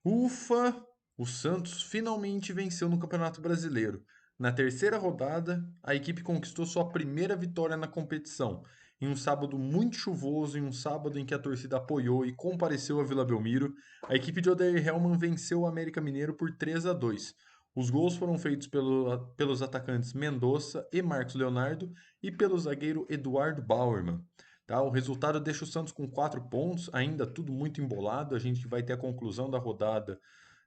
Ufa! O Santos finalmente venceu no Campeonato Brasileiro. Na terceira rodada, a equipe conquistou sua primeira vitória na competição, em um sábado muito chuvoso, em um sábado em que a torcida apoiou e compareceu a Vila Belmiro. A equipe de Odair Hellmann venceu o América Mineiro por 3-2. Os gols foram feitos pelos atacantes Mendonça e Marcos Leonardo e pelo zagueiro Eduardo Bauerman. Tá? O resultado deixa o Santos com 4 pontos, ainda tudo muito embolado. A gente vai ter a conclusão da rodada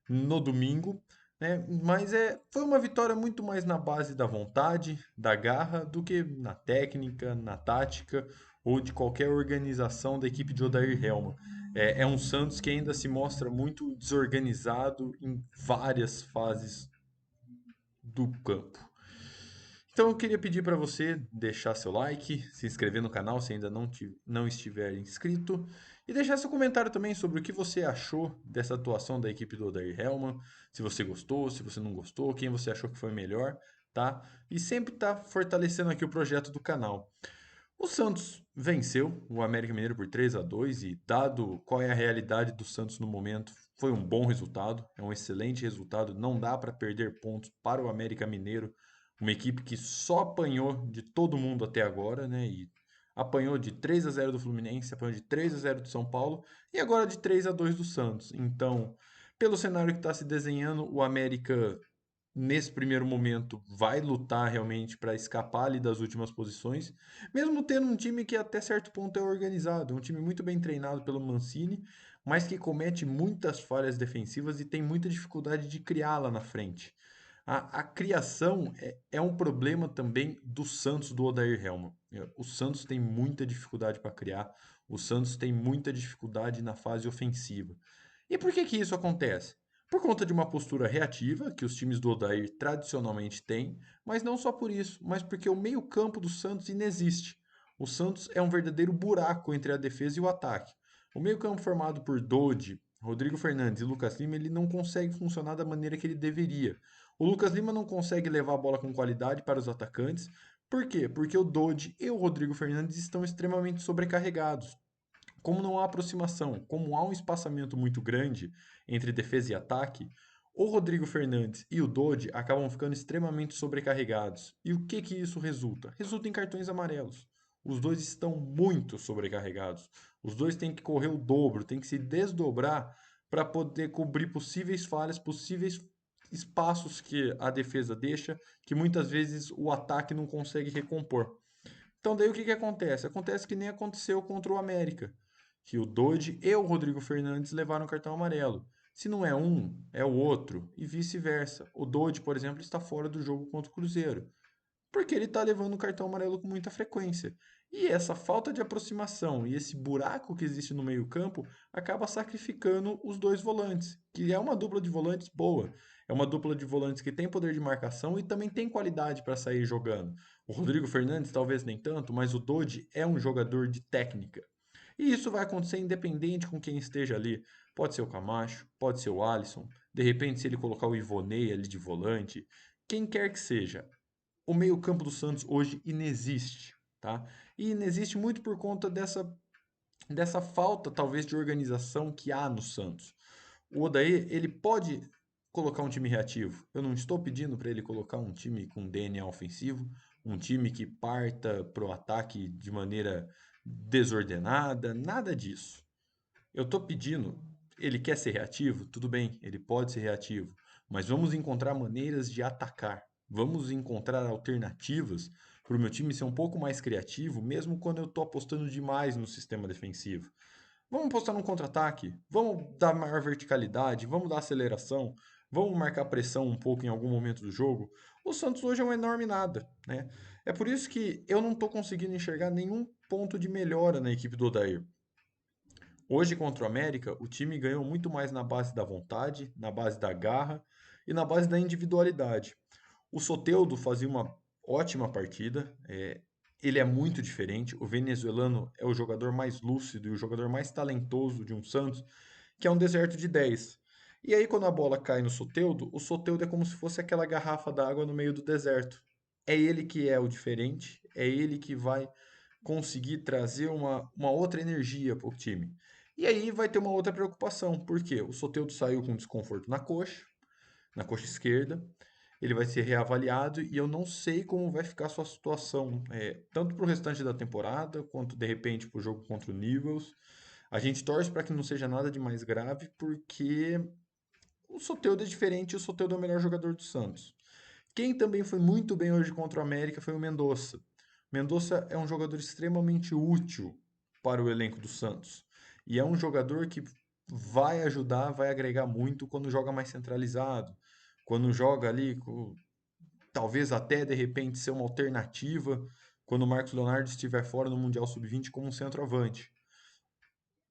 no domingo, né? Mas foi uma vitória muito mais na base da vontade, da garra, do que na técnica, na tática ou de qualquer organização da equipe de Odair Helma. É um Santos que ainda se mostra muito desorganizado em várias fases do campo. Então eu queria pedir para você deixar seu like, se inscrever no canal se ainda não estiver inscrito e deixar seu comentário também sobre o que você achou dessa atuação da equipe do Odair Hellmann, se você gostou, se você não gostou, quem você achou que foi melhor, tá? E sempre tá fortalecendo aqui o projeto do canal. O Santos venceu o América Mineiro por 3-2 e, dado qual é a realidade do Santos no momento, foi um bom resultado, é um excelente resultado. Não dá para perder pontos para o América Mineiro, uma equipe que só apanhou de todo mundo até agora, né? E apanhou de 3-0 do Fluminense, apanhou de 3-0 do São Paulo e agora de 3-2 do Santos. Então, pelo cenário que está se desenhando, o América nesse primeiro momento vai lutar realmente para escapar ali das últimas posições, mesmo tendo um time que até certo ponto é organizado, um time muito bem treinado pelo Mancini, mas que comete muitas falhas defensivas e tem muita dificuldade de criar lá na frente. A criação é um problema também do Santos do Odair Helma. O Santos tem muita dificuldade para criar, o Santos tem muita dificuldade na fase ofensiva. E por que que isso acontece? Por conta de uma postura reativa que os times do Odair tradicionalmente têm, mas não só por isso, mas porque o meio-campo do Santos inexiste. O Santos é um verdadeiro buraco entre a defesa e o ataque. O meio-campo formado por Dodi, Rodrigo Fernandes e Lucas Lima, ele não consegue funcionar da maneira que ele deveria. O Lucas Lima não consegue levar a bola com qualidade para os atacantes. Por quê? Porque o Dodi e o Rodrigo Fernandes estão extremamente sobrecarregados. Como não há aproximação, como há um espaçamento muito grande entre defesa e ataque, o Rodrigo Fernandes e o Dodi acabam ficando extremamente sobrecarregados. E o que que isso resulta? Resulta em cartões amarelos. Os dois estão muito sobrecarregados. Os dois têm que correr o dobro, têm que se desdobrar para poder cobrir possíveis falhas, possíveis espaços que a defesa deixa, que muitas vezes o ataque não consegue recompor. Então daí o que que acontece? Acontece que nem aconteceu contra o América, que o Dodge e o Rodrigo Fernandes levaram cartão amarelo. Se não é um, é o outro, e vice-versa. O Dodge, por exemplo, está fora do jogo contra o Cruzeiro, porque ele está levando o cartão amarelo com muita frequência. E essa falta de aproximação e esse buraco que existe no meio-campo acaba sacrificando os dois volantes, que é uma dupla de volantes boa. É uma dupla de volantes que tem poder de marcação e também tem qualidade para sair jogando. O Rodrigo Fernandes talvez nem tanto, mas o Dodi é um jogador de técnica. E isso vai acontecer independente com quem esteja ali. Pode ser o Camacho, pode ser o Alisson, de repente se ele colocar o Ivonei ali de volante, quem quer que seja. O meio-campo do Santos hoje inexiste, tá? E inexiste muito por conta dessa falta, talvez, de organização que há no Santos. O Odair, ele pode colocar um time reativo. Eu não estou pedindo para ele colocar um time com DNA ofensivo, um time que parta para o ataque de maneira desordenada, nada disso. Eu estou pedindo, ele quer ser reativo? Tudo bem, ele pode ser reativo, mas vamos encontrar maneiras de atacar. Vamos encontrar alternativas para o meu time ser um pouco mais criativo, mesmo quando eu estou apostando demais no sistema defensivo. Vamos apostar num contra-ataque, vamos dar maior verticalidade, vamos dar aceleração, vamos marcar pressão um pouco em algum momento do jogo. O Santos hoje é um enorme nada, né? É por isso que eu não estou conseguindo enxergar nenhum ponto de melhora na equipe do Odair. Hoje contra o América, o time ganhou muito mais na base da vontade, na base da garra e na base da individualidade. O Soteldo fazia uma ótima partida, ele é muito diferente. O venezuelano é o jogador mais lúcido e o jogador mais talentoso de um Santos, que é um deserto de 10. E aí, quando a bola cai no Soteldo, o Soteldo é como se fosse aquela garrafa d'água no meio do deserto. É ele que é o diferente, é ele que vai conseguir trazer uma outra energia para o time. E aí vai ter uma outra preocupação, porque o Soteldo saiu com desconforto na coxa esquerda, ele vai ser reavaliado e eu não sei como vai ficar a sua situação, tanto para o restante da temporada, quanto de repente para o jogo contra o Newell's. A gente torce para que não seja nada de mais grave, porque o Soteldo é diferente e o Soteldo é o melhor jogador do Santos. Quem também foi muito bem hoje contra o América foi o Mendonça. Mendonça é um jogador extremamente útil para o elenco do Santos. E é um jogador que vai ajudar, vai agregar muito quando joga mais centralizado. Quando joga ali, talvez até de repente ser uma alternativa quando o Marcos Leonardo estiver fora no Mundial Sub-20 como um centroavante.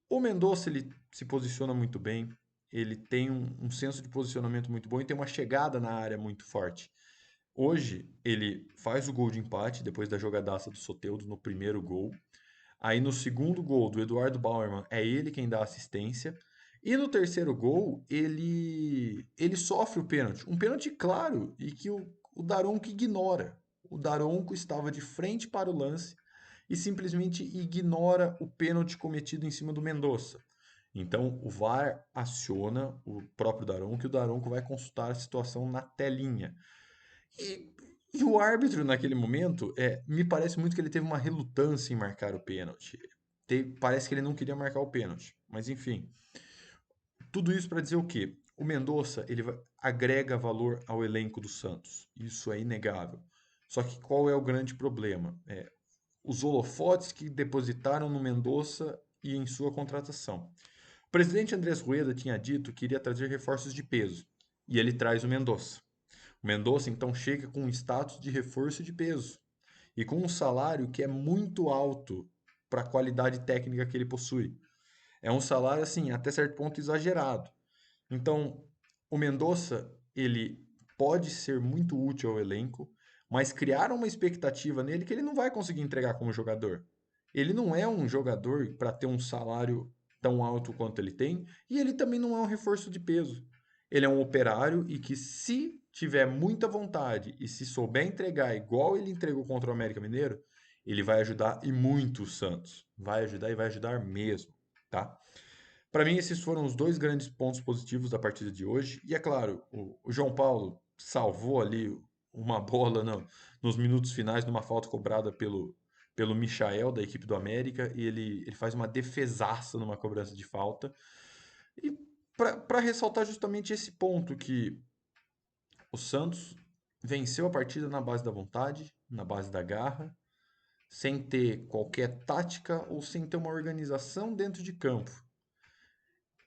O Mendonça ele se posiciona muito bem, ele tem um senso de posicionamento muito bom e tem uma chegada na área muito forte. Hoje ele faz o gol de empate depois da jogadaça do Soteldo no primeiro gol. Aí no segundo gol do Eduardo Bauerman é ele quem dá assistência. E no terceiro gol ele sofre o pênalti. Um pênalti claro e que o Daronco ignora. O Daronco estava de frente para o lance e simplesmente ignora o pênalti cometido em cima do Mendonça. Então o VAR aciona o próprio Daronco e o Daronco vai consultar a situação na telinha. E, e o árbitro, naquele momento, me parece muito que ele teve uma relutância em marcar o pênalti. Parece que ele não queria marcar o pênalti. Mas, enfim, tudo isso para dizer o quê? O Mendonça, agrega valor ao elenco do Santos. Isso é inegável. Só que qual é o grande problema? Os holofotes que depositaram no Mendonça e em sua contratação. O presidente Andrés Rueda tinha dito que iria trazer reforços de peso. E ele traz o Mendonça. O Mendonça então chega com um status de reforço de peso e com um salário que é muito alto para a qualidade técnica que ele possui. É um salário assim, até certo ponto exagerado. Então, o Mendonça, ele pode ser muito útil ao elenco, mas criaram uma expectativa nele que ele não vai conseguir entregar como jogador. Ele não é um jogador para ter um salário tão alto quanto ele tem, e ele também não é um reforço de peso. Ele é um operário e que, se tiver muita vontade e se souber entregar igual ele entregou contra o América Mineiro, ele vai ajudar e muito o Santos. Vai ajudar e vai ajudar mesmo, tá? Para mim, esses foram os dois grandes pontos positivos da partida de hoje. E é claro, o João Paulo salvou ali uma bola nos minutos finais, numa falta cobrada pelo Michael, da equipe do América, e ele faz uma defesaça numa cobrança de falta. E para ressaltar justamente esse ponto, que o Santos venceu a partida na base da vontade, na base da garra, sem ter qualquer tática ou sem ter uma organização dentro de campo.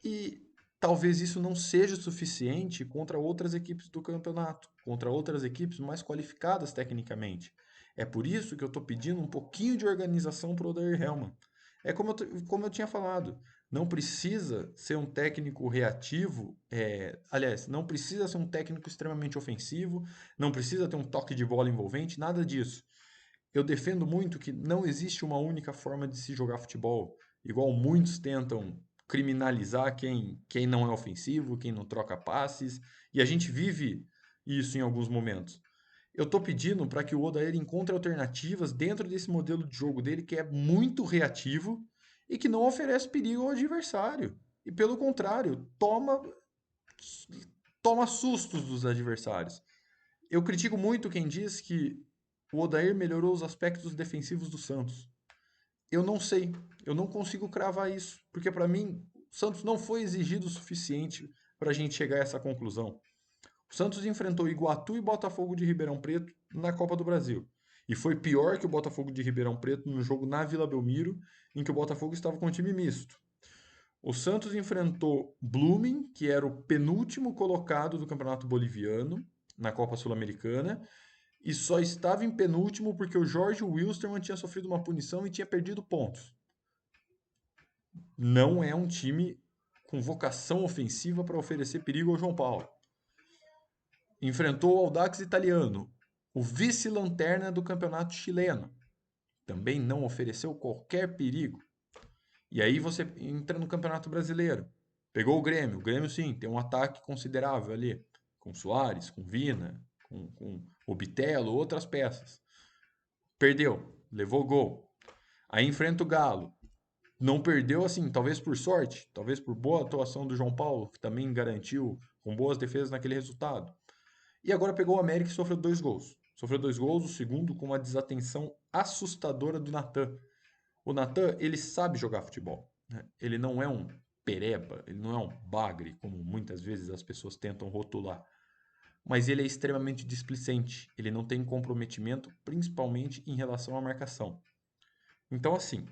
E talvez isso não seja o suficiente contra outras equipes do campeonato, contra outras equipes mais qualificadas tecnicamente. É por isso que eu estou pedindo um pouquinho de organização para o Odair Helman. É como eu tinha falado, não precisa ser um técnico reativo, aliás, não precisa ser um técnico extremamente ofensivo, não precisa ter um toque de bola envolvente, nada disso. Eu defendo muito que não existe uma única forma de se jogar futebol, igual muitos tentam criminalizar quem não é ofensivo, quem não troca passes, e a gente vive isso em alguns momentos. Eu estou pedindo para que o Odair encontre alternativas dentro desse modelo de jogo dele, que é muito reativo e que não oferece perigo ao adversário. E pelo contrário, toma sustos dos adversários. Eu critico muito quem diz que o Odair melhorou os aspectos defensivos do Santos. Eu não sei, eu não consigo cravar isso, porque para mim o Santos não foi exigido o suficiente para a gente chegar a essa conclusão. O Santos enfrentou Iguatu e Botafogo de Ribeirão Preto na Copa do Brasil. E foi pior que o Botafogo de Ribeirão Preto no jogo na Vila Belmiro, em que o Botafogo estava com um time misto. O Santos enfrentou Blooming, que era o penúltimo colocado do Campeonato Boliviano na Copa Sul-Americana, e só estava em penúltimo porque o Jorge Wilstermann tinha sofrido uma punição e tinha perdido pontos. Não é um time com vocação ofensiva para oferecer perigo ao João Paulo. Enfrentou o Audax Italiano, o vice-lanterna do campeonato chileno. Também não ofereceu qualquer perigo. E aí você entra no Campeonato Brasileiro. Pegou o Grêmio. O Grêmio, sim, tem um ataque considerável ali. Com Soares, com Vina, com o Bitelo, outras peças. Perdeu, levou gol. Aí enfrenta o Galo. Não perdeu assim, talvez por sorte, talvez por boa atuação do João Paulo, que também garantiu com boas defesas naquele resultado. E agora pegou o América e sofreu 2 gols. Sofreu 2 gols, o segundo com uma desatenção assustadora do Natan. O Natan, ele sabe jogar futebol, né? Ele não é um pereba, ele não é um bagre, como muitas vezes as pessoas tentam rotular. Mas ele é extremamente displicente, ele não tem comprometimento, principalmente em relação à marcação. Então, assim,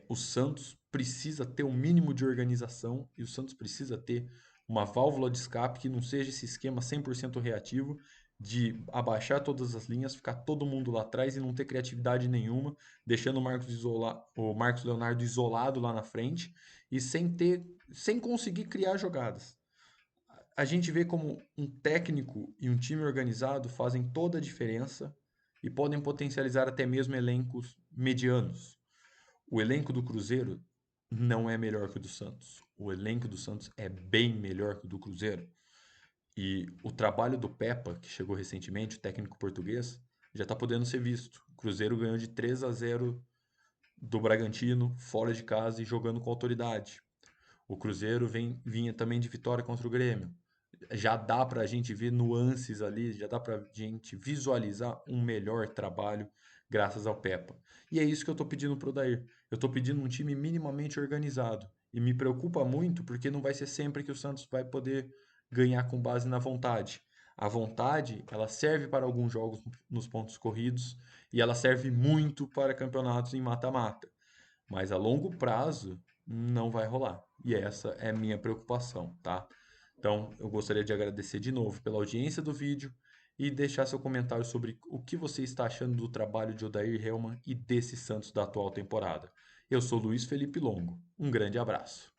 o Santos precisa ter um mínimo de organização e o Santos precisa ter uma válvula de escape que não seja esse esquema 100% reativo de abaixar todas as linhas, ficar todo mundo lá atrás e não ter criatividade nenhuma, deixando o Marcos Leonardo isolado lá na frente e sem conseguir criar jogadas. A gente vê como um técnico e um time organizado fazem toda a diferença e podem potencializar até mesmo elencos medianos. O elenco do Cruzeiro não é melhor que o do Santos. O elenco do Santos é bem melhor que o do Cruzeiro. E o trabalho do Pepa, que chegou recentemente, o técnico português, já está podendo ser visto. O Cruzeiro ganhou de 3-0 do Bragantino, fora de casa e jogando com autoridade. O Cruzeiro vinha também de vitória contra o Grêmio. Já dá para a gente ver nuances ali, já dá para a gente visualizar um melhor trabalho graças ao Pepa. E é isso que eu estou pedindo para o Dair. Eu estou pedindo um time minimamente organizado. E me preocupa muito porque não vai ser sempre que o Santos vai poder ganhar com base na vontade. A vontade, ela serve para alguns jogos nos pontos corridos e ela serve muito para campeonatos em mata-mata. Mas a longo prazo não vai rolar. E essa é a minha preocupação, tá? Então, eu gostaria de agradecer de novo pela audiência do vídeo e deixar seu comentário sobre o que você está achando do trabalho de Odair Hellmann e desse Santos da atual temporada. Eu sou Luiz Felipe Longo. Um grande abraço.